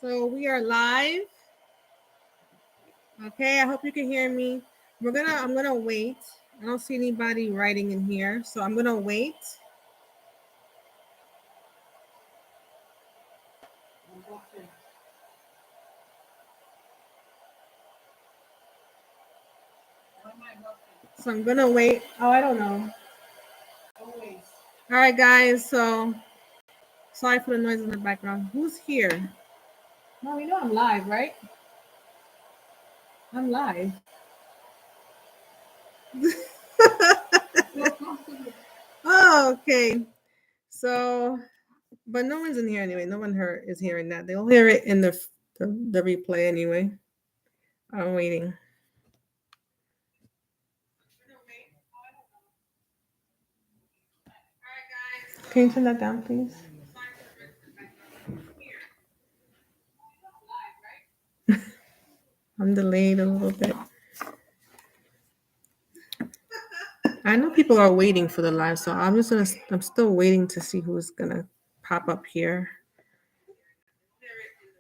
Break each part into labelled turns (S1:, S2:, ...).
S1: So we are live. Okay, I hope you can hear me. I'm gonna wait. I don't see anybody writing in here, so I'm gonna wait. So I'm gonna wait. Oh, I don't know. All right, guys. So sorry for the noise in the background. Who's here? No, you know I'm live, right? I'm live. Oh, okay. So, but no one's in here anyway. No one is hearing that. They'll hear it in the replay anyway. I'm waiting. Can you turn that down, please? I'm delayed a little bit. I know people are waiting for the live, so I'm still waiting to see who's gonna pop up here.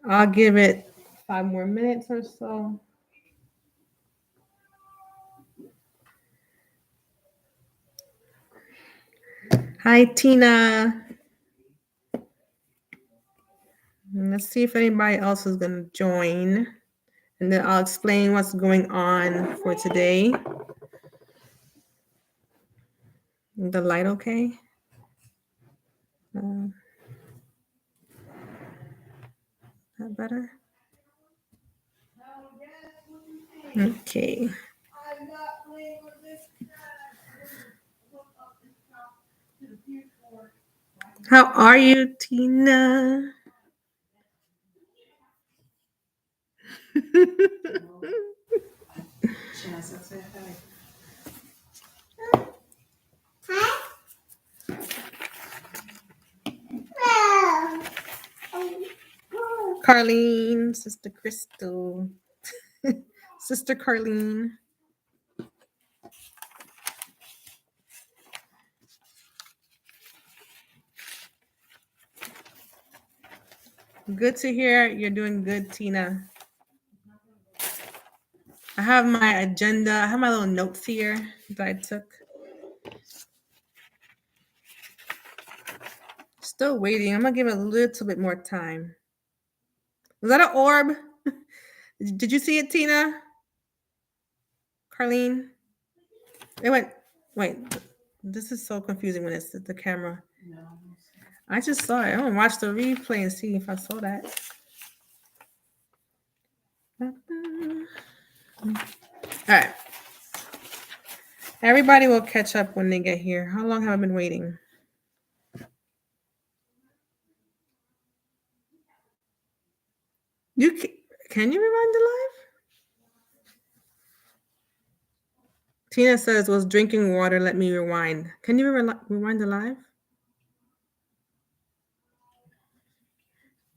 S1: I'll give it 5 more minutes or so. Hi, Tina. Let's see if anybody else is gonna join, and then I'll explain what's going on for today. The light okay? That better? Okay. How are you, Tina? Carlene, Sister Crystal, Sister Carlene. Good to hear you're doing good, Tina. I have my agenda. I have my little notes here that I took. Still waiting. I'm gonna give it a little bit more time. Was that an orb? Did you see it, Tina? Carlene? It went. Wait. This is so confusing when it's the camera. No. I just saw it. I'm gonna watch the replay and see if I saw that. All right. Everybody will catch up when they get here. How long have I been waiting? Can you rewind the live? Tina says, was drinking water, let me rewind. Can you rewind the live?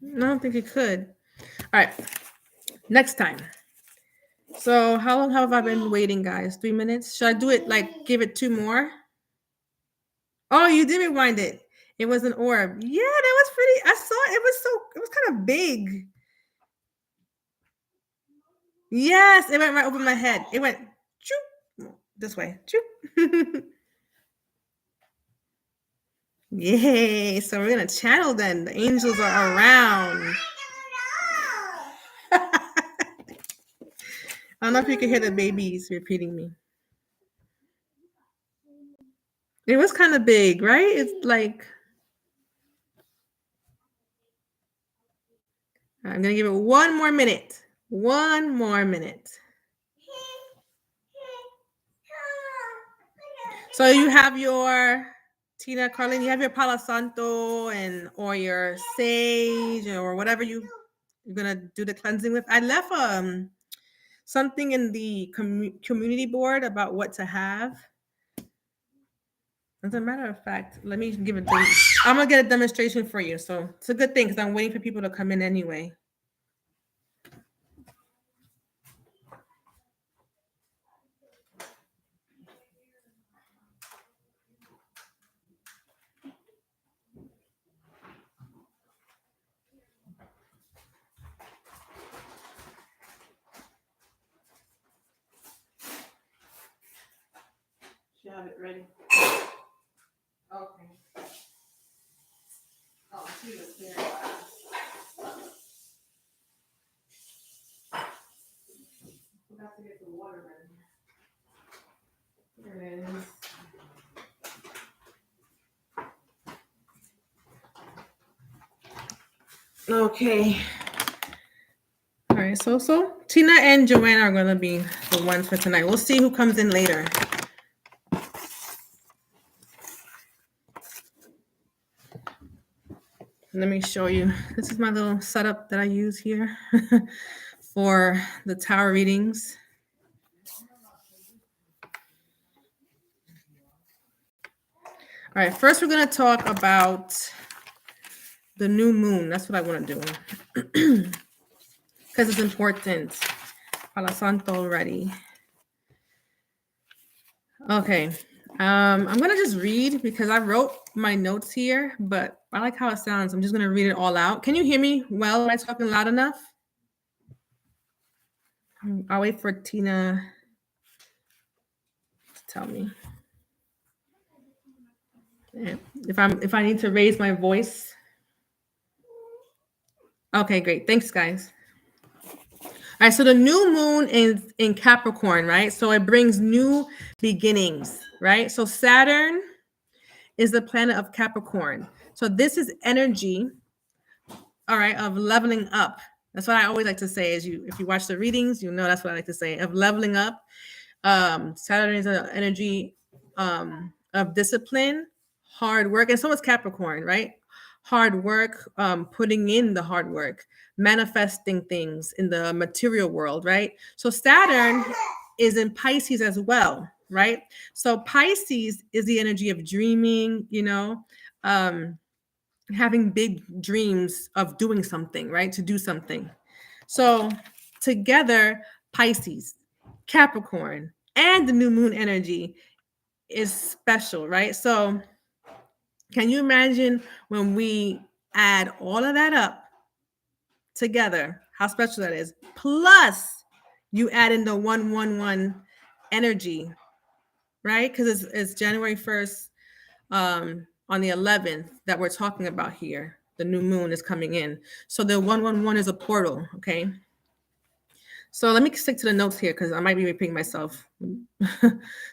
S1: I don't think you could. All right. Next time. So how long have I been waiting, guys? 3 minutes? Should I do it give it 2 more? Oh, you did rewind it. It was an orb. Yeah, that was pretty. I saw it. It was kind of big. Yes, it went right over my head. It went this way. Yay. So we're going to channel then. The angels are around. I don't know if you can hear the babies repeating me. It was kind of big, right? It's like, I'm going to give it 1 more minute. 1 more minute. So you have your, Tina, Carlene, you have your Palo Santo or your sage or whatever you're going to do the cleansing with. I left something in the community board about what to have. As a matter of fact, let me give it. I'm gonna get a demonstration for you, so it's a good thing because I'm waiting for people to come in anyway. you have it ready. Okay. Oh, she was there. Forgot to get the water ready. Here it is. Okay. All right, so Tina and Joanna are gonna be the ones for tonight. We'll see who comes in later. Let me show you. This is my little setup that I use here for the tower readings. All right, first we're going to talk about the new moon. That's what I want to do because it's important. Palo Santo already. Okay, I'm going to just read because I wrote my notes here, but I like how it sounds. I'm just going to read it all out. Can you hear me well? Am I talking loud enough? I'll wait for Tina to tell me. If I need to raise my voice. Okay, great. Thanks, guys. All right, so the new moon is in Capricorn, right? So it brings new beginnings, right? So Saturn is the planet of Capricorn. So this is energy, all right, of leveling up. That's what I always like to say. If you watch the readings, you know that's what I like to say, of leveling up. Saturn is an energy of discipline, hard work, and so is Capricorn, right? Hard work, putting in the hard work, manifesting things in the material world, right? So Saturn is in Pisces as well, right? So Pisces is the energy of dreaming, having big dreams of doing something, right? To do something. So together, Pisces, Capricorn, and the new moon energy is special, right? So can you imagine when we add all of that up together, how special that is? Plus, you add in the 111 energy, right? Because it's January 1st on the 11th that we're talking about here. The new moon is coming in. So the 111 is a portal, okay? So let me stick to the notes here because I might be repeating myself.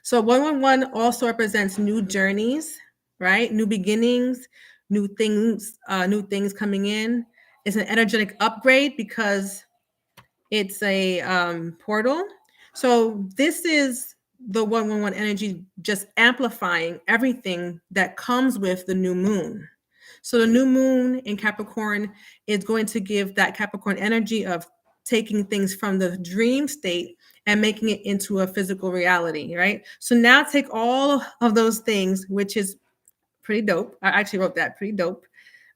S1: So 111 also represents new journeys, right? New beginnings, new things coming in. It's an energetic upgrade because it's a portal. So this is the 111 energy just amplifying everything that comes with the new moon. So the new moon in Capricorn is going to give that Capricorn energy of taking things from the dream state and making it into a physical reality, right? So now take all of those things, which is pretty dope. I actually wrote that, pretty dope.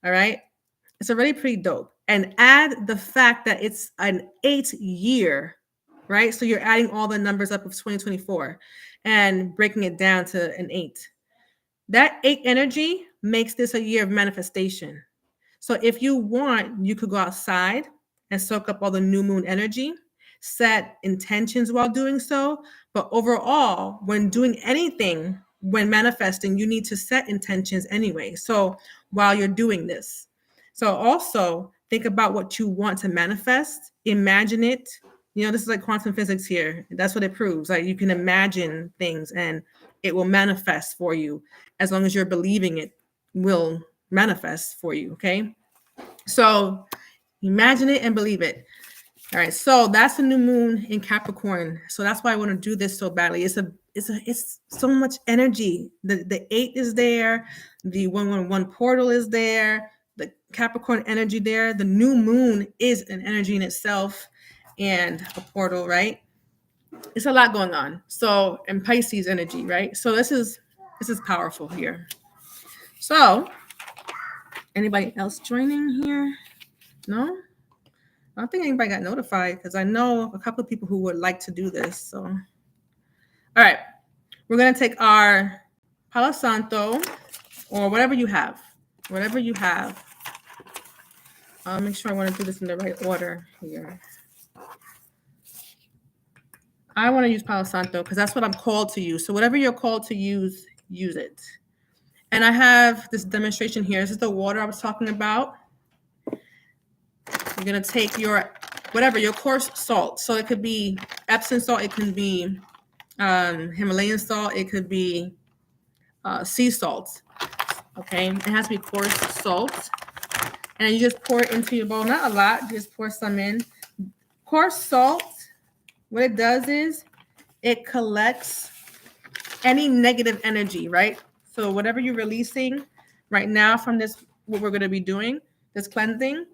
S1: All right. It's already pretty dope. And add the fact that it's an 8-year, right? So you're adding all the numbers up of 2024 and breaking it down to an 8. That 8 energy makes this a year of manifestation. So if you want, you could go outside and soak up all the new moon energy, set intentions while doing so. But overall, when doing anything, when manifesting, you need to set intentions anyway. So while you're doing this, so also think about what you want to manifest, imagine it. This is like quantum physics here. That's what it proves. Like you can imagine things and it will manifest for you as long as you're believing it will manifest for you. Okay. So imagine it and believe it. All right. So that's the new moon in Capricorn. So that's why I want to do this so badly. It's so much energy. The 8 is there. The 111 portal is there. The Capricorn energy there. The new moon is an energy in itself and a portal, right? It's a lot going on. So, and Pisces energy, right? So this is powerful here. So, anybody else joining here? No? I don't think anybody got notified because I know a couple of people who would like to do this. So, all right. We're going to take our Palo Santo or whatever you have. Whatever you have. I'll make sure I want to do this in the right order here. I want to use Palo Santo because that's what I'm called to use. So whatever you're called to use it. And I have this demonstration here. This is the water I was talking about. You're going to take your, whatever, your coarse salt. So it could be Epsom salt. It could be Himalayan salt. It could be sea salt. Okay. It has to be coarse salt. And you just pour it into your bowl. Not a lot. Just pour some in. Coarse salt, what it does is it collects any negative energy, right? So whatever you're releasing right now from this, what we're going to be doing, this cleansing,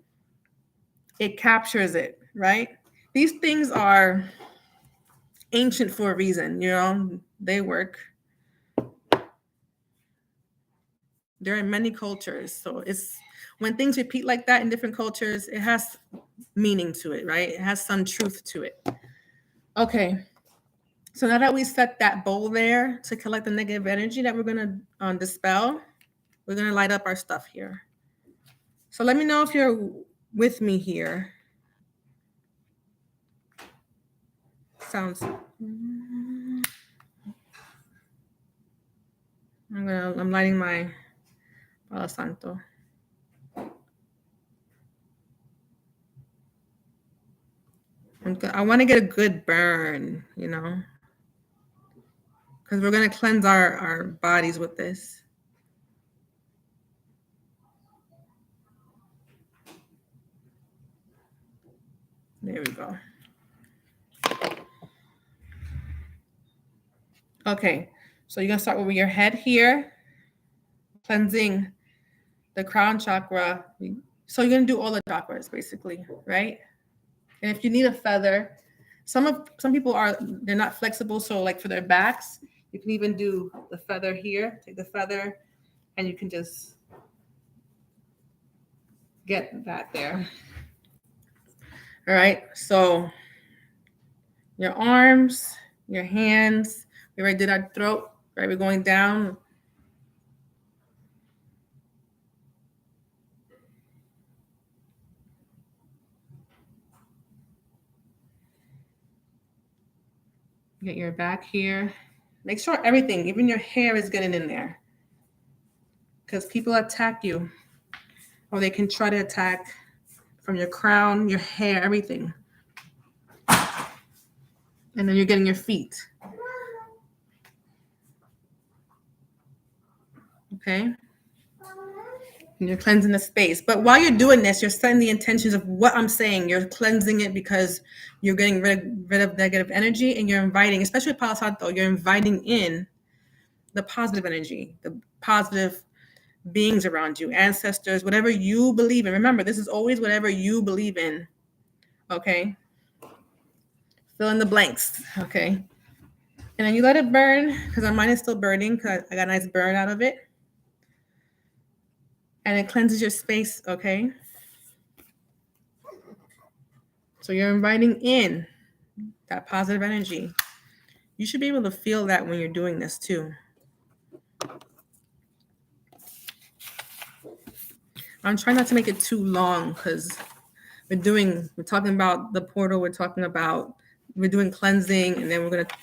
S1: it captures it, right? These things are ancient for a reason, you know, they work. They're in many cultures. So it's when things repeat like that in different cultures, it has meaning to it, right? It has some truth to it. Okay. So now that we set that bowl there to collect the negative energy that we're going to dispel, we're going to light up our stuff here. So let me know if you're with me here. Sounds. I'm lighting my Palo Santo. I want to get a good burn, you know, because we're going to cleanse our bodies with this. There we go. Okay, so you're going to start with your head here, cleansing the crown chakra. So you're going to do all the chakras basically, right? And if you need a feather, some people they're not flexible. So like for their backs, you can even do the feather here. Take the feather, and you can just get that there. All right. So your arms, your hands. We already did our throat. Right. We're going down. Get your back here. Make sure everything, even your hair, is getting in there. Because people attack you, or they can try to attack from your crown, your hair, everything. And then you're getting your feet. Okay. And you're cleansing the space. But while you're doing this, you're setting the intentions of what I'm saying. You're cleansing it because you're getting rid of negative energy, and you're inviting, especially with Palo Santo, you're inviting in the positive energy, the positive beings around you, ancestors, whatever you believe in. Remember, this is always whatever you believe in. Okay. Fill in the blanks. Okay. And then you let it burn because mine is still burning because I got a nice burn out of it. And it cleanses your space. Okay. So you're inviting in that positive energy. You should be able to feel that when you're doing this too. I'm trying not to make it too long because we're talking about the portal, we're doing cleansing, and then we're going to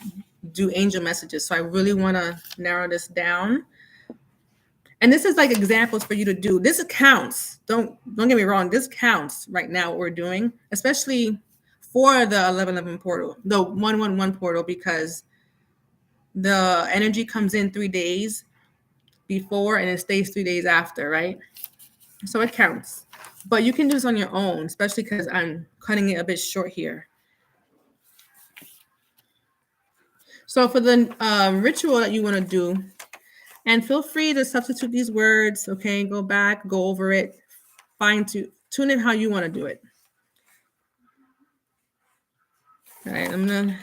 S1: do angel messages. So I really want to narrow this down. And this is like examples for you to do. This counts. Don't get me wrong. This counts right now what we're doing, especially for the 1111 portal, the 111 portal, because the energy comes in 3 days before and it stays 3 days after, right? So it counts. But you can do this on your own, especially because I'm cutting it a bit short here. So for the ritual that you want to do, and feel free to substitute these words, okay? Go back, go over it, tune in how you want to do it. All right, I'm going to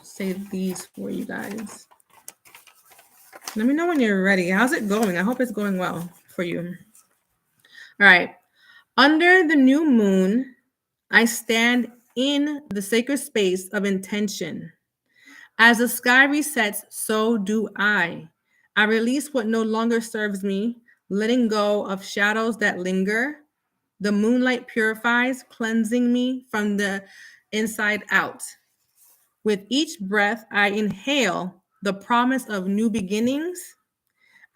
S1: say these for you guys. Let me know when you're ready. How's it going? I hope it's going well for you. All right. Under the new moon, I stand in the sacred space of intention. As the sky resets, so do I. I release what no longer serves me, letting go of shadows that linger. The moonlight purifies, cleansing me from the inside out. With each breath, I inhale the promise of new beginnings.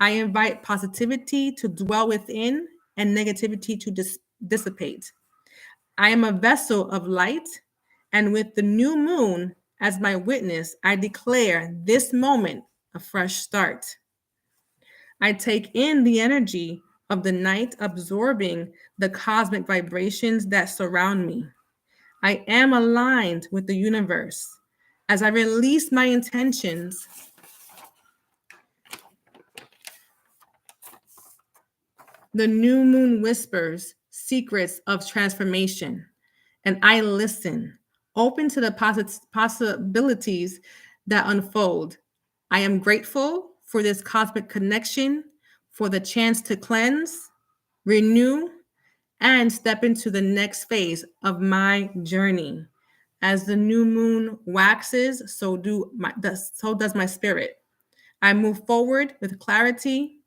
S1: I invite positivity to dwell within and negativity to dissipate. I am a vessel of light, and with the new moon as my witness, I declare this moment a fresh start. I take in the energy of the night, absorbing the cosmic vibrations that surround me. I am aligned with the universe. As I release my intentions, the new moon whispers secrets of transformation, and I listen, open to the possibilities that unfold. I am grateful for this cosmic connection, for the chance to cleanse, renew, and step into the next phase of my journey. As the new moon waxes, so does my spirit. I move forward with clarity,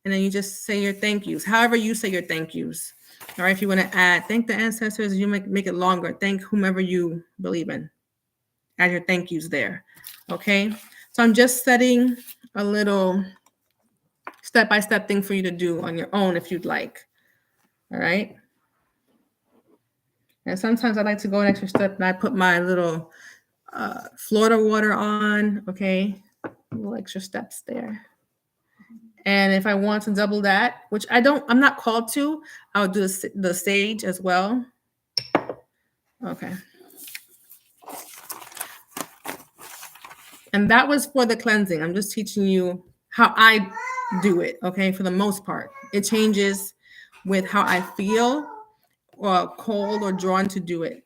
S1: and then you just say your thank yous. However, you say your thank yous. All right, if you want to add, thank the ancestors, you make it longer. Thank whomever you believe in. Add your thank yous there. Okay, so I'm just setting a little step-by-step thing for you to do on your own if you'd like. All right. And sometimes I like to go an extra step and I put my little Florida water on. Okay, little extra steps there. And if I want to double that, which I'm not called to, I'll do the sage as well. Okay. And that was for the cleansing. I'm just teaching you how I do it, okay, for the most part. It changes with how I feel or cold or drawn to do it.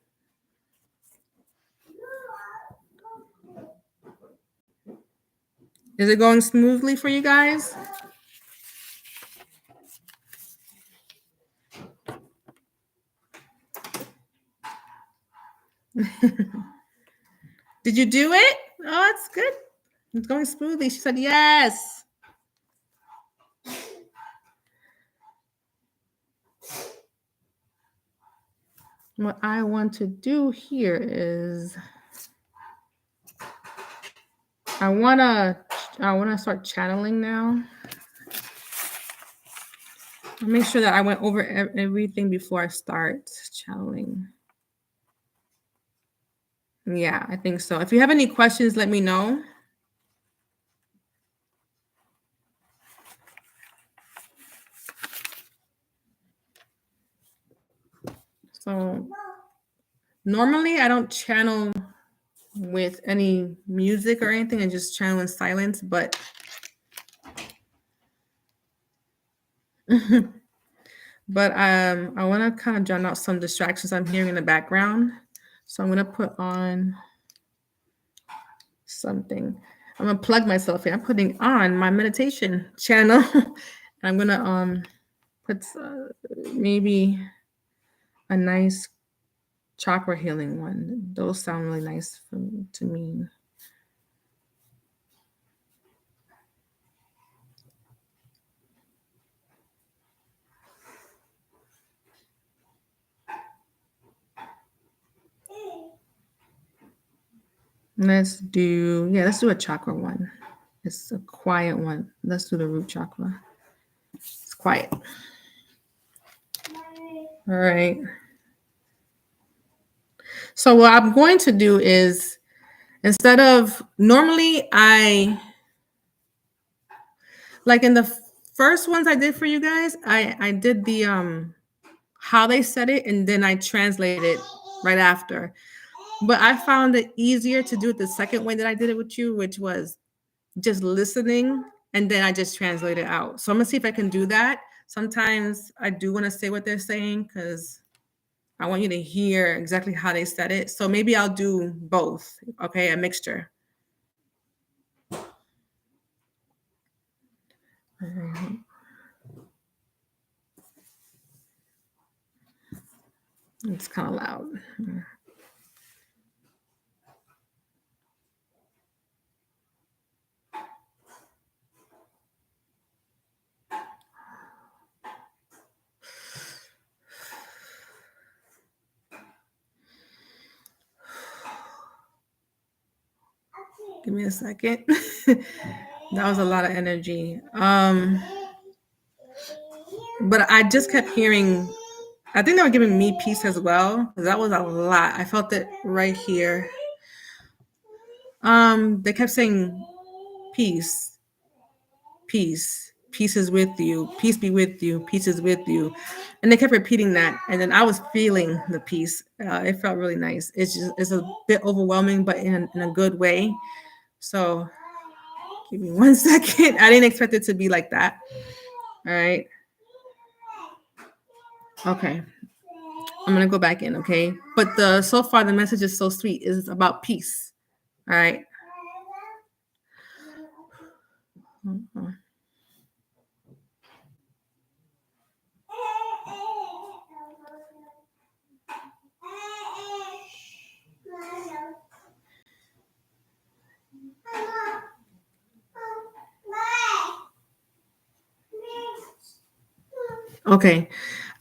S1: Is it going smoothly for you guys? Did you do it? Oh, it's good. It's going smoothly. She said yes. What I want to do here is I wanna start channeling now. I'll make sure that I went over everything before I start channeling. Yeah, I think so. If you have any questions, let me know. So normally I don't channel with any music or anything. I just channel in silence, but I want to kind of drown out some distractions I'm hearing in the background. So I'm going to put on something. I'm going to plug myself here. I'm putting on my meditation channel. I'm going to put maybe a nice chakra healing one. Those sound really nice to me. Let's do a chakra one. It's a quiet one. Let's do the root chakra. It's quiet. All right. So what I'm going to do is, instead of normally like in the first ones I did for you guys, I did the how they said it and then I translated it right after. But I found it easier to do it the second way that I did it with you, which was just listening and then I just translate it out. So I'm gonna see if I can do that. Sometimes I do want to say what they're saying because I want you to hear exactly how they said it. So maybe I'll do both. Okay, a mixture. It's kind of loud. Give me a second. That was a lot of energy. But I just kept hearing, I think they were giving me peace as well. That was a lot. I felt it right here. They kept saying peace, peace, peace is with you, peace be with you, peace is with you. And they kept repeating that. And then I was feeling the peace. It felt really nice. It's a bit overwhelming, but in a good way. So give me 1 second. I didn't expect it to be like that. All right. Okay. I'm gonna go back in, okay? But so far the message is so sweet. It's about peace. All right. Okay.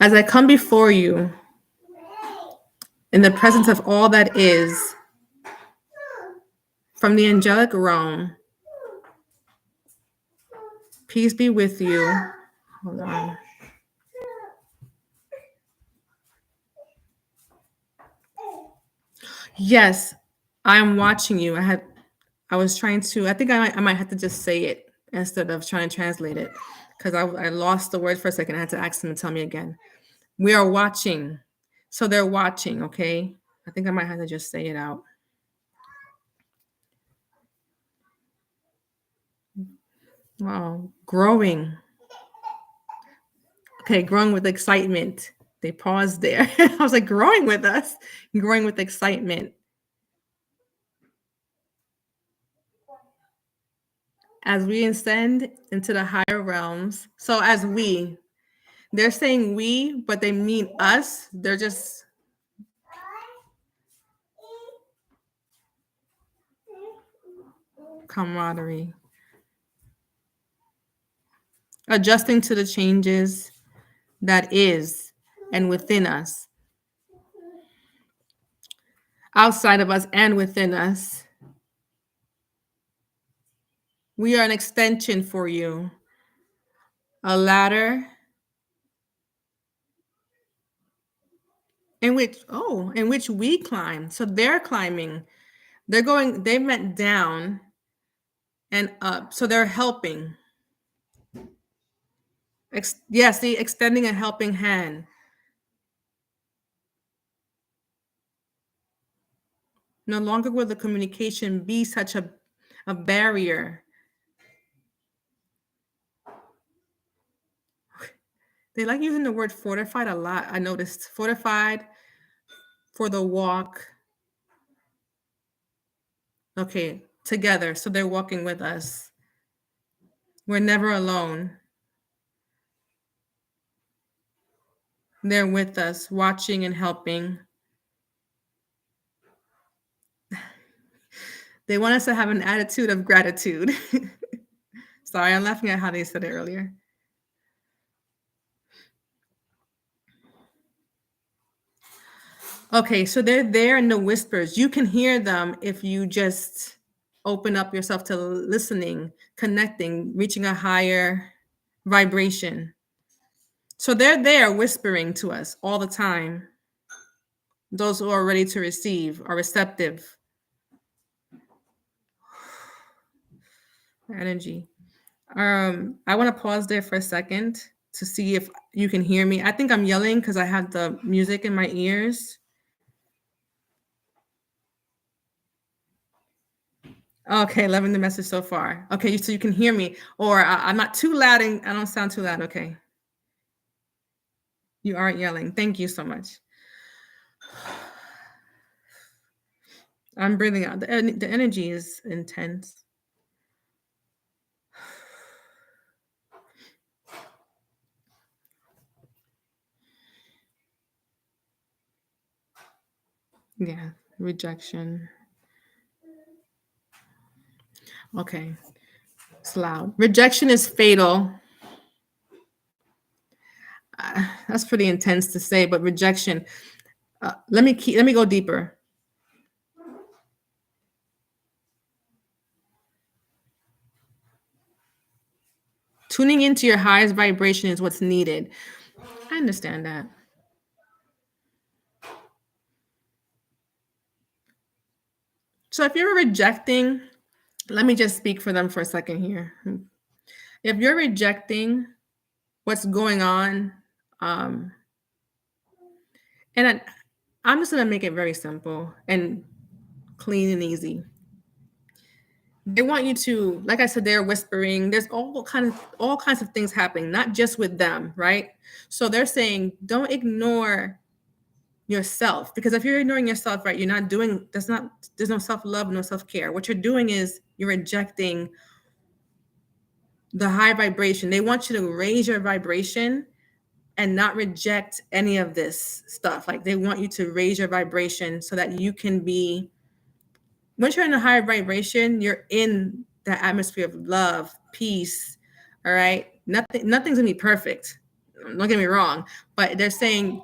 S1: As I come before you in the presence of all that is, from the angelic realm, peace be with you. Hold on. Yes, I'm watching you. I was trying to, I think I might have to just say it instead of trying to translate it because I lost the word for a second. I had to ask them to tell me again. We are watching. So they're watching, okay? I think I might have to just say it out. Wow, growing. Okay, growing with excitement. They paused there. I was like, growing with us, growing with excitement. As we ascend into the higher realms. So they're saying we, but they mean us. They're just camaraderie. Adjusting to the changes that is and within us, outside of us and within us. We are an extension for you, a ladder in which we climb. So they're climbing. They went down and up. So they're helping. Yes, the extending a helping hand. No longer will the communication be such a barrier. They like using the word fortified a lot. I noticed fortified for the walk. Okay, together. So they're walking with us. We're never alone. They're with us, watching and helping. They want us to have an attitude of gratitude. Sorry, I'm laughing at how they said it earlier. Okay, so they're there in the whispers. You can hear them if you just open up yourself to listening, connecting, reaching a higher vibration. So they're there whispering to us all the time. Those who are ready to receive are receptive. Energy. I want to pause there for a second to see if you can hear me. I think I'm yelling because I have the music in my ears. Okay, loving the message so far. Okay, so you can hear me, or I'm not too loud and I don't sound too loud. Okay. You aren't yelling. Thank you so much. I'm breathing out. The energy is intense. Yeah, rejection. Okay, it's loud. Rejection is fatal. That's pretty intense to say, but rejection. Let me go deeper. Tuning into your highest vibration is what's needed. I understand that. So if you're rejecting, let me just speak for them for a second here. If you're rejecting what's going on, um, and I'm just going to make it very simple and clean and easy. They want you to, like I said, they're whispering. There's all kinds of things happening, not just with them, right? So they're saying, don't ignore yourself, because if you're ignoring yourself, right, you're not doing. There's no self-love, no self-care. What you're doing is you're rejecting the high vibration. They want you to raise your vibration and not reject any of this stuff. Like they want you to raise your vibration so that you can be, once you're in a higher vibration, you're in the atmosphere of love, peace. All right. Nothing's gonna be perfect. Don't get me wrong, but they're saying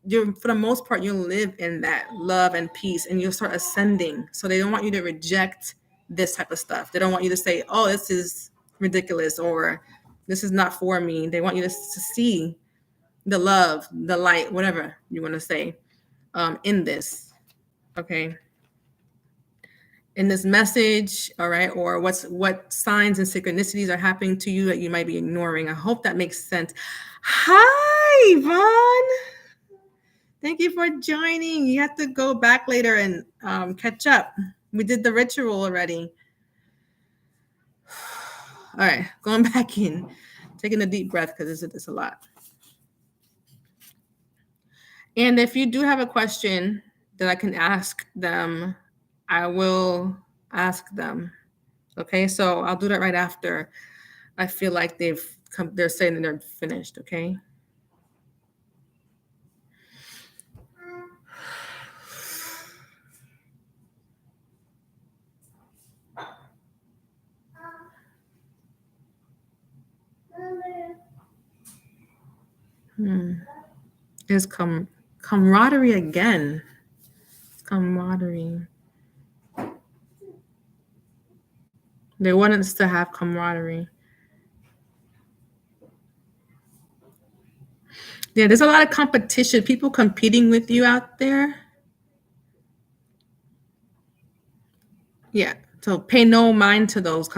S1: you're, for the most part, you'll live in that love and peace and you'll start ascending. So they don't want you to reject this type of stuff. They don't want you to say, oh, this is ridiculous or this is not for me. They want you to see the love, the light, whatever you want to say, in this. Okay. In this message, all right, or what signs and synchronicities are happening to you that you might be ignoring. I hope that makes sense. Hi, Yvonne. Thank you for joining. You have to go back later and catch up. We did the ritual already. All right, going back in, taking a deep breath because it's a lot. And if you do have a question that I can ask them, I will ask them. Okay, so I'll do that right after I feel like they're saying that they're finished. Okay. There's camaraderie again. Camaraderie. They want us to have camaraderie. Yeah, there's a lot of competition. People competing with you out there. Yeah. So pay no mind to those.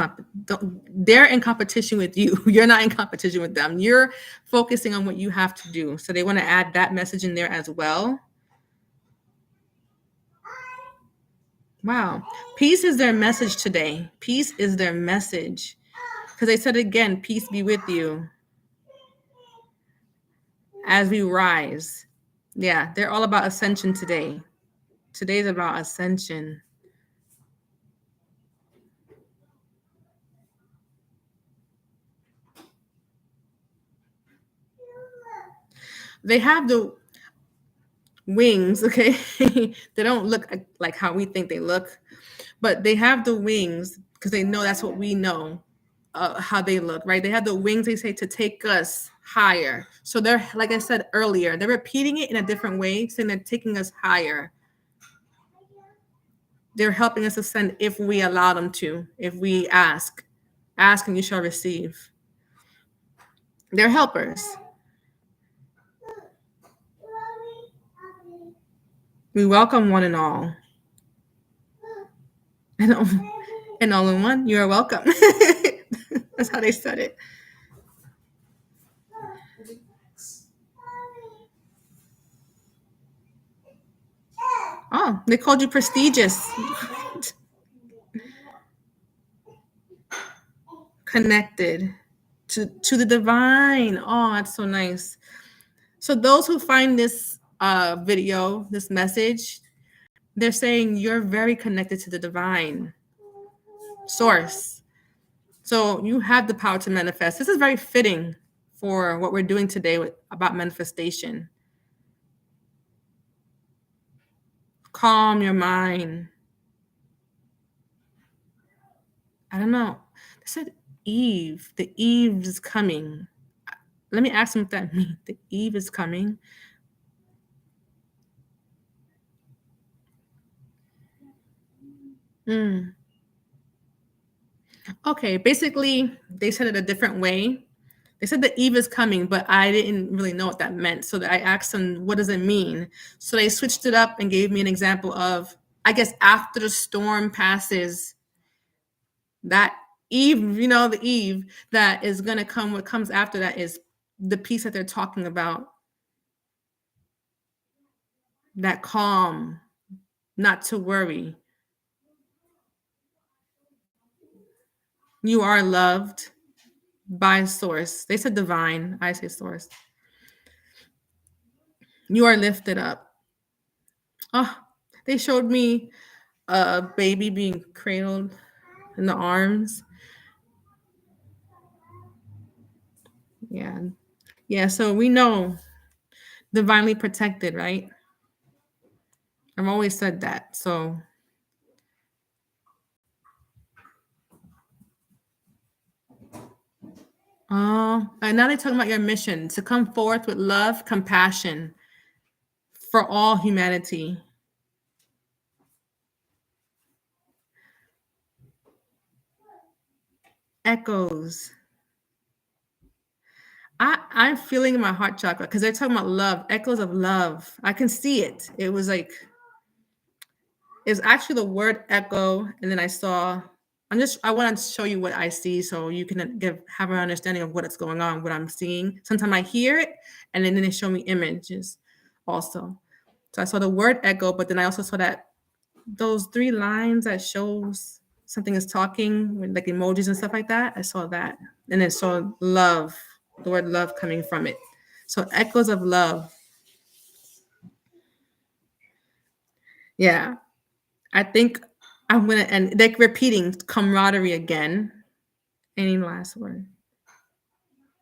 S1: They're in competition with you. You're not in competition with them. You're focusing on what you have to do. So they want to add that message in there as well. Wow. Peace is their message today. Peace is their message. Because they said again, peace be with you as we rise. Yeah, they're all about ascension today. Today's about ascension. They have the wings, okay? They don't look like how we think they look, but they have the wings because they know that's what we know, how they look, right? They have the wings, they say, to take us higher. So they're, like I said earlier, they're repeating it in a different way, saying they're taking us higher. They're helping us ascend if we allow them to, if we ask. Ask and you shall receive. They're helpers. We welcome one and all. And all in one, you are welcome. That's how they said it. Oh, they called you prestigious. Connected to the divine. Oh, that's so nice. So those who find this video, this message, they're saying you're very connected to the divine source. So you have the power to manifest. This is very fitting for what we're doing today about manifestation. Calm your mind. I don't know. They said Eve. The Eve is coming. Let me ask them what that means. The Eve is coming. Okay, basically, they said it a different way. They said the eve is coming, but I didn't really know what that meant. So I asked them, what does it mean? So they switched it up and gave me an example of, I guess, after the storm passes, that eve, the eve that is going to come, what comes after that is the peace that they're talking about. That calm, not to worry. You are loved by source. They said divine. I say source. You are lifted up. Oh, they showed me a baby being cradled in the arms. Yeah. Yeah. So we know divinely protected, right? I've always said that. So, and now they're talking about your mission to come forth with love, compassion for all humanity. Echoes. I'm feeling in my heart chakra because they're talking about love, echoes of love. I can see it. It was like, it's actually the word echo. And then I want to show you what I see so you can have an understanding of what's going on, what I'm seeing. Sometimes I hear it and then they show me images also. So I saw the word echo, but then I also saw that those 3 lines that shows something is talking with like emojis and stuff like that. I saw that. And then saw love, the word love coming from it. So echoes of love. Yeah. I think I'm going to end like repeating camaraderie again. Any last word?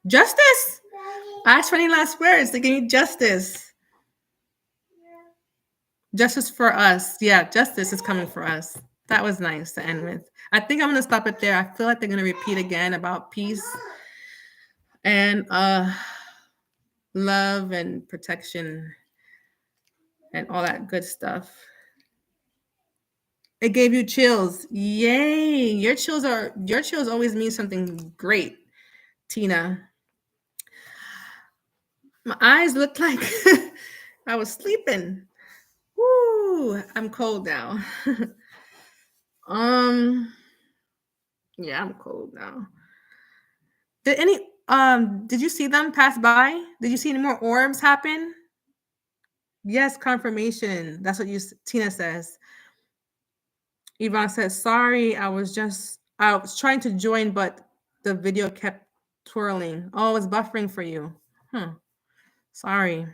S1: Justice. I asked for any last words. They gave me justice. Justice for us. Yeah, justice is coming for us. That was nice to end with. I think I'm going to stop it there. I feel like they're going to repeat again about peace and love and protection and all that good stuff. It gave you chills. Yay. Your chills always mean something great, Tina. My eyes looked like I was sleeping. Woo, I'm cold now. Yeah, I'm cold now. Did you see them pass by? Did you see any more orbs happen? Yes, confirmation. That's what Tina says. Yvonne says, sorry, I was trying to join, but the video kept twirling. Oh, it's buffering for you. Sorry.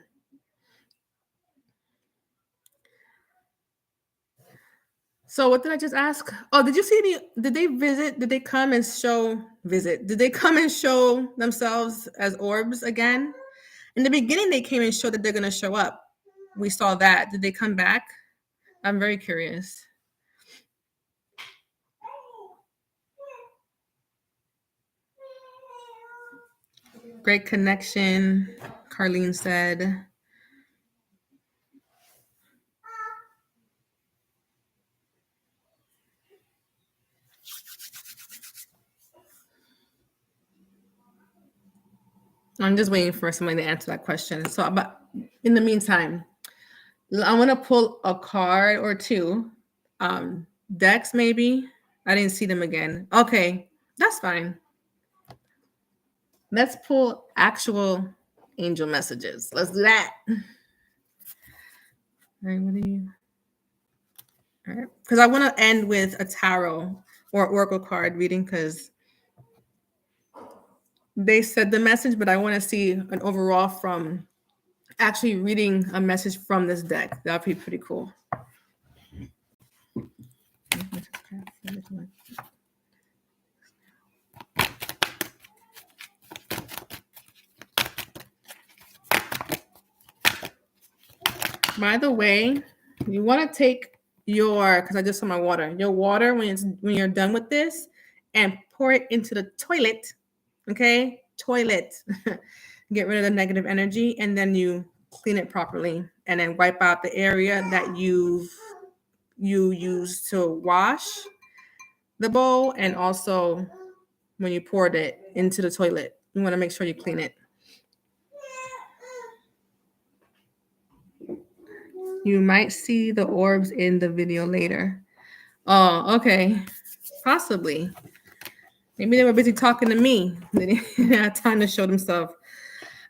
S1: So what did I just ask? Oh, did you see did they visit? Did they come and did they come and show themselves as orbs again? In the beginning, they came and showed that they're going to show up. We saw that. Did they come back? I'm very curious. Great connection, Carlene said. I'm just waiting for somebody to answer that question. So, but in the meantime, I want to pull a card or two. Decks, maybe. I didn't see them again. Okay, that's fine. Let's pull actual angel messages. Let's do that. All right, what are you? All right, because I want to end with a tarot or oracle card reading because they said the message, but I want to see an overall from actually reading a message from this deck. That'd be pretty cool. By the way, you want to take because I just saw my water, your water when you're done with this and pour it into the toilet. Okay, toilet. Get rid of the negative energy and then you clean it properly and then wipe out the area that you used to wash the bowl and also when you poured it into the toilet. You want to make sure you clean it. You might see the orbs in the video later. Oh, okay. Possibly. Maybe they were busy talking to me. They didn't have time to show themselves.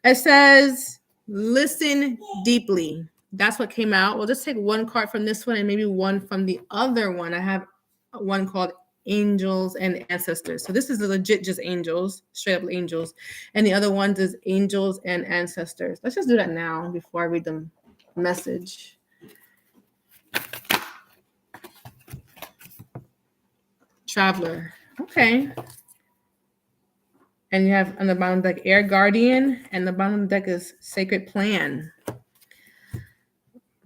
S1: It says, listen deeply. That's what came out. We'll just take one card from this one and maybe one from the other one. I have one called Angels and Ancestors. So this is legit just angels, straight up angels. And the other one is Angels and Ancestors. Let's just do that now before I read the message. Traveler. Okay. And you have on the bottom deck Air Guardian, and the bottom deck is Sacred Plan.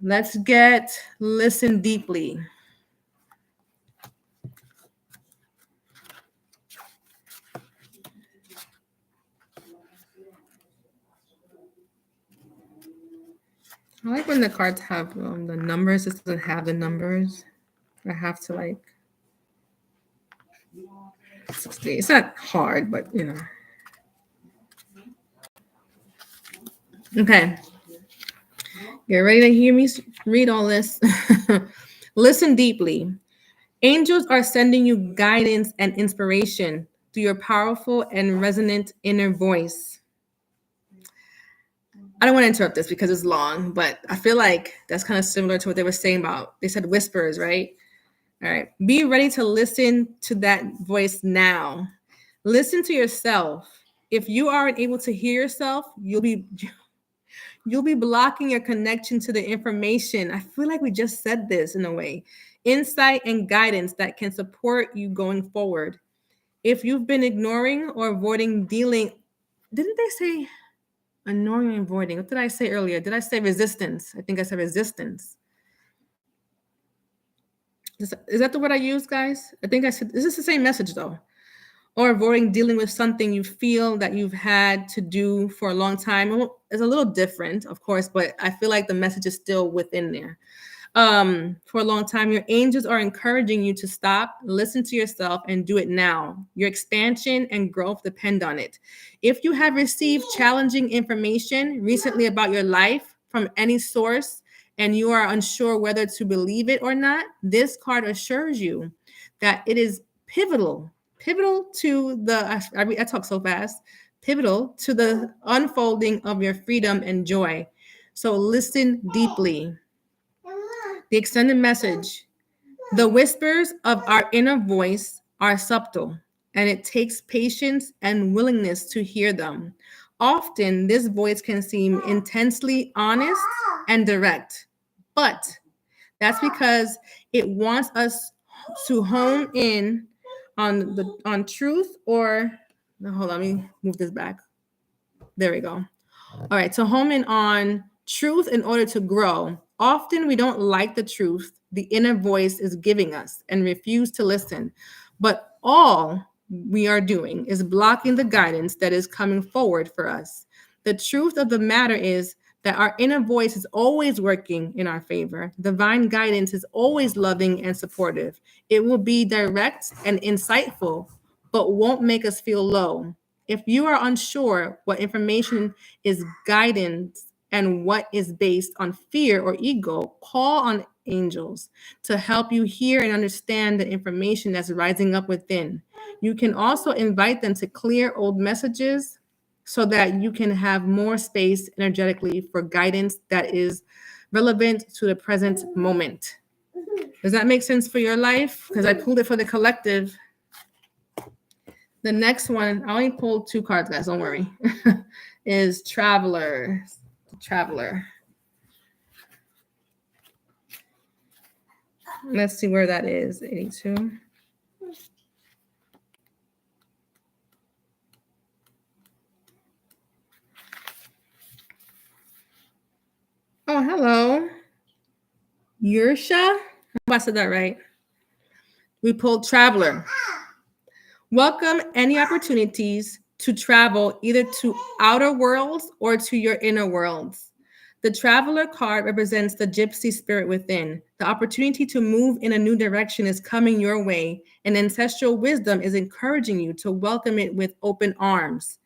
S1: Let's get listen deeply. I like when the cards have the numbers. This doesn't have the numbers. I have to like 60. It's not hard, but you know. Okay. Get ready to hear me read all this. Listen deeply. Angels are sending you guidance and inspiration through your powerful and resonant inner voice. I don't want to interrupt this because it's long, but I feel like that's kind of similar to what they were saying about, they said whispers, right? All right. Be ready to listen to that voice now. Listen to yourself. If you aren't able to hear yourself, you'll be blocking your connection to the information. I feel like we just said this in a way. Insight and guidance that can support you going forward. If you've been ignoring or avoiding dealing, didn't they say ignoring and avoiding? What did I say earlier? Did I say resistance? I think I said resistance. Is that the word I used, guys? I think I said, this is the same message though. Or avoiding dealing with something you feel that you've had to do for a long time. It's a little different, of course, but I feel like the message is still within there. For a long time, your angels are encouraging you to stop, listen to yourself, and do it now. Your expansion and growth depend on it. If you have received challenging information recently about your life from any source and you are unsure whether to believe it or not, this card assures you that it is pivotal to the, I talk so fast, pivotal to the unfolding of your freedom and joy. So listen deeply. The extended message. The whispers of our inner voice are subtle, and it takes patience and willingness to hear them. Often, this voice can seem intensely honest and direct, but that's because it wants us to hone in on truth or no, hold on, let me move this back. There we go. All right, so hone in on truth in order to grow. Often we don't like the truth the inner voice is giving us and refuse to listen. But all we are doing is blocking the guidance that is coming forward for us. The truth of the matter is that our inner voice is always working in our favor. Divine guidance is always loving and supportive. It will be direct and insightful, but won't make us feel low. If you are unsure what information is guidance and what is based on fear or ego, call on angels to help you hear and understand the information that's rising up within. You can also invite them to clear old messages so that you can have more space energetically for guidance that is relevant to the present moment. Does that make sense for your life? Because I pulled it for the collective. The next one, I only pulled 2 cards, guys, don't worry, is Traveler. Traveler. Let's see where that is, 82. Oh, hello. Yursha? I hope I said that right. We pulled Traveler. Welcome any opportunities to travel either to outer worlds or to your inner worlds. The Traveler card represents the gypsy spirit within. The opportunity to move in a new direction is coming your way, and ancestral wisdom is encouraging you to welcome it with open arms.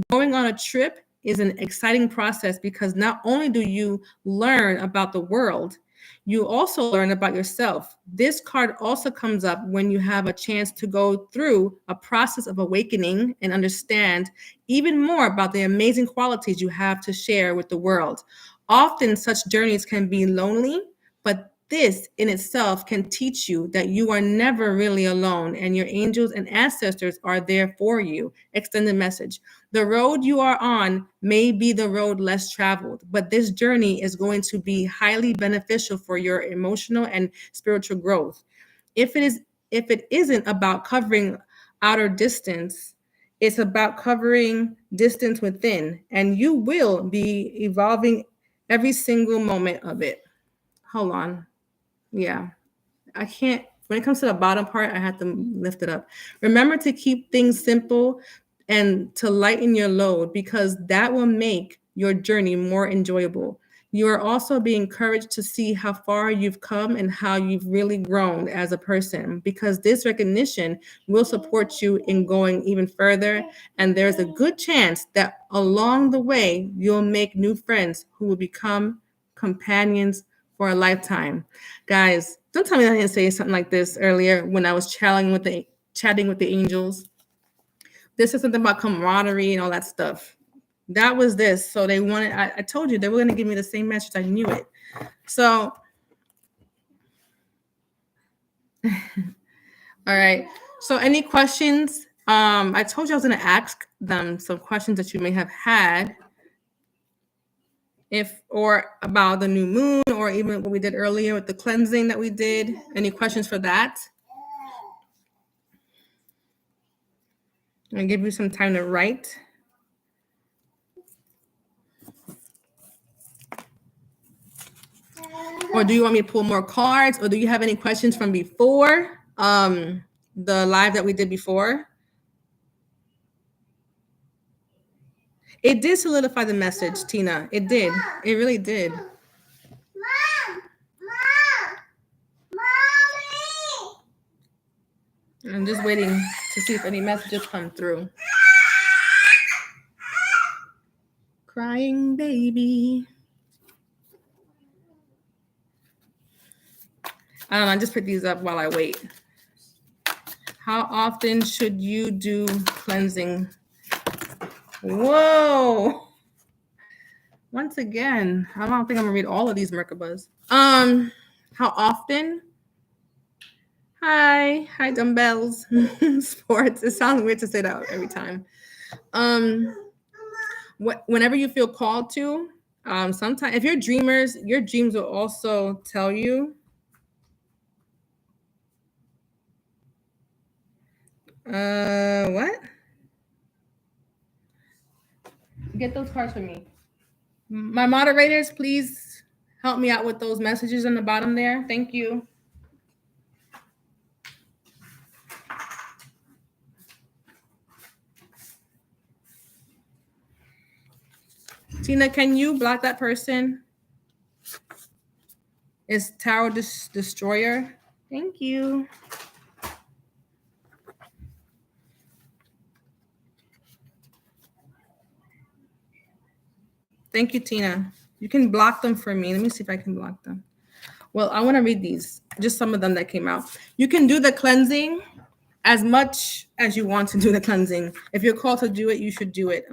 S1: Going on a trip is an exciting process because not only do you learn about the world, you also learn about yourself. This card also comes up when you have a chance to go through a process of awakening and understand even more about the amazing qualities you have to share with the world. Often, such journeys can be lonely, but this in itself can teach you that you are never really alone and your angels and ancestors are there for you. Extended message. The road you are on may be the road less traveled, but this journey is going to be highly beneficial for your emotional and spiritual growth. If it is if it isn't about covering outer distance, it's about covering distance within, and you will be evolving every single moment of it. Hold on. Yeah. I can't, when it comes to the bottom part, I have to lift it up. Remember to keep things simple and to lighten your load because that will make your journey more enjoyable. You are also being encouraged to see how far you've come and how you've really grown as a person because this recognition will support you in going even further. And there's a good chance that along the way, you'll make new friends who will become companions for a lifetime. Guys, don't tell me I didn't say something like this earlier when I was chatting with the angels. This is something about camaraderie and all that stuff. That was this. So they wanted, I told you they were going to give me the same message. I knew it. So, all right. So any questions? I told you I was going to ask them some questions that you may have had. If or about the new moon or even what we did earlier with the cleansing that we did. Any questions for that? I'll give you some time to write. Or do you want me to pull more cards? Or do you have any questions from before the live that we did before? It did solidify the message, Tina. It did. It really did. I'm just waiting to see if any messages come through. Crying baby. I don't know. I just picked these up while I wait. How often should you do cleansing? Whoa. Once again, I don't think I'm gonna read all of these Merkabas. How often? Hi, dumbbells. Sports. It sounds weird to say that every time. Whenever you feel called to, sometimes if you're dreamers, your dreams will also tell you. What? Get those cards for me. My moderators, please help me out with those messages on the bottom there. Thank you. Tina, can you block that person? It's Tarot Destroyer. Thank you. Thank you, Tina. You can block them for me. Let me see if I can block them. Well, I want to read these, just some of them that came out. You can do the cleansing as much as you want to do the cleansing. If you're called to do it, you should do it.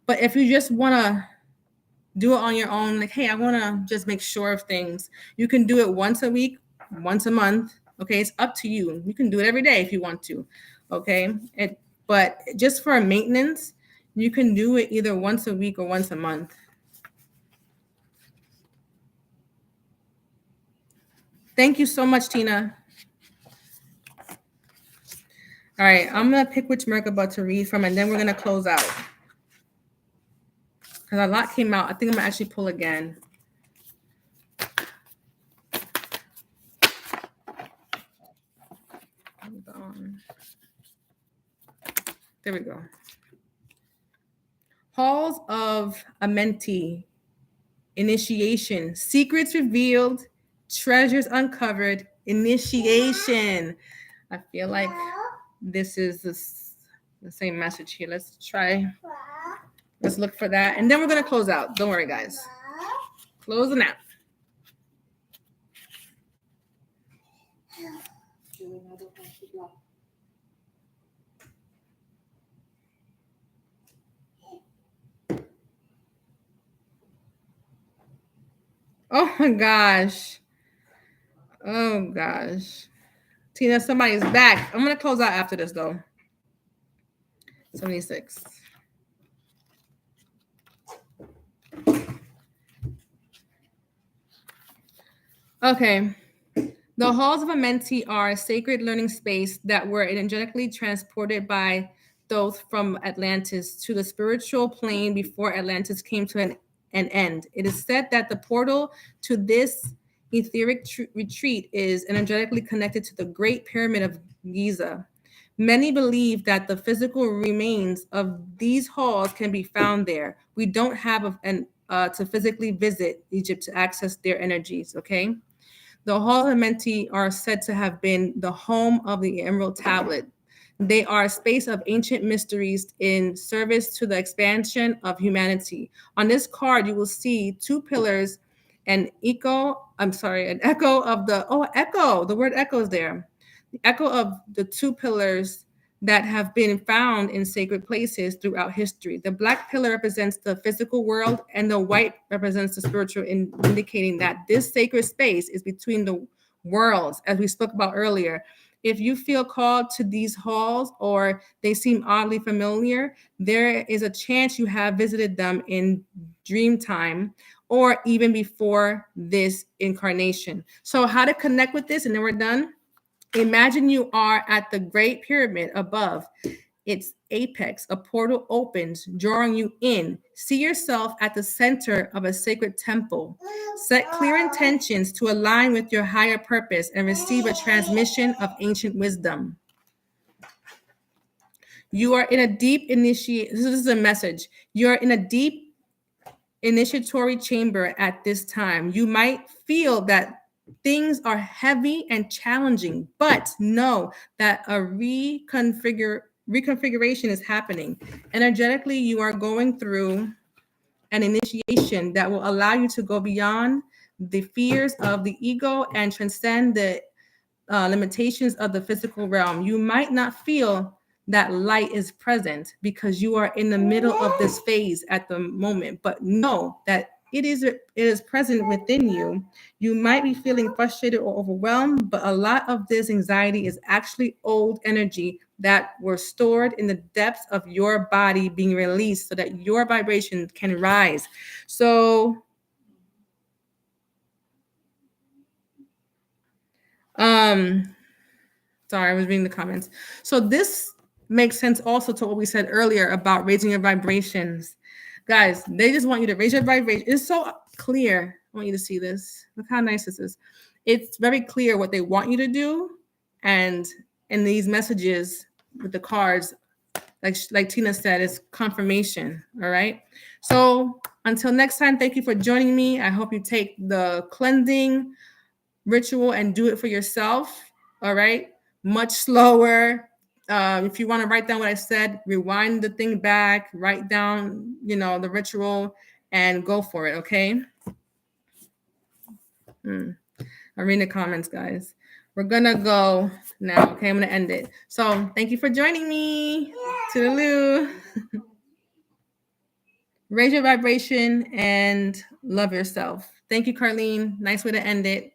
S1: But if you just want to do it on your own, like, hey, I want to just make sure of things, you can do it once a week, once a month. Okay, it's up to you. You can do it every day if you want to. Okay, but just for maintenance, you can do it either once a week or once a month. Thank you so much, Tina. All right, I'm going to pick which Merkaba to read from, and then we're going to close out. Because a lot came out. I think I'm going to actually pull again. Hold on. There we go. Halls of Amenti. Initiation. Secrets revealed. Treasures uncovered. Initiation. I feel like this is the same message here. Let's try Let's look for that. And then we're going to close out. Don't worry, guys. Closing out. Oh my gosh. Oh gosh. Tina, somebody's back. I'm going to close out after this, though. 76. Okay. The halls of Amenti are a sacred learning space that were energetically transported by those from Atlantis to the spiritual plane before Atlantis came to an end. It is said that the portal to this etheric retreat is energetically connected to the Great Pyramid of Giza. Many believe that the physical remains of these halls can be found there. We don't have to physically visit Egypt to access their energies, okay? The Hall of Amenti are said to have been the home of the Emerald Tablet. They are a space of ancient mysteries in service to the expansion of humanity. On this card, you will see two pillars, an echo of the word echo is there. The echo of the two pillars that have been found in sacred places throughout history. The black pillar represents the physical world, and the white represents the spiritual, indicating that this sacred space is between the worlds, as we spoke about earlier. If you feel called to these halls or they seem oddly familiar, there is a chance you have visited them in dream time or even before this incarnation. So, how to connect with this, and then we're done. Imagine you are at the Great Pyramid above its apex. A portal opens, drawing you in. See yourself at the center of a sacred temple. Set clear intentions to align with your higher purpose and receive a transmission of ancient wisdom. You are in a deep initiate. This is a message. You are in a deep initiatory chamber at this time. You might feel that things are heavy and challenging, but know that a reconfiguration is happening. Energetically, you are going through an initiation that will allow you to go beyond the fears of the ego and transcend the limitations of the physical realm. You might not feel that light is present because you are in the middle of this phase at the moment, but know that it is present within you. You might be feeling frustrated or overwhelmed, but a lot of this anxiety is actually old energy that were stored in the depths of your body being released so that your vibration can rise. So sorry, I was reading the comments. So this makes sense also to what we said earlier about raising your vibrations. Guys, they just want you to raise your vibration. It's so clear. I want you to see this. Look how nice this is. It's very clear what they want you to do. And in these messages with the cards, like Tina said, it's confirmation. All right. So until next time, thank you for joining me. I hope you take the cleansing ritual and do it for yourself. All right. Much slower. If you want to write down what I said, rewind the thing back, write down, the ritual and go for it. Okay. I'm reading the comments, guys. We're going to go now. Okay. I'm going to end it. So thank you for joining me. Toodaloo. Raise your vibration and love yourself. Thank you, Carlene. Nice way to end it.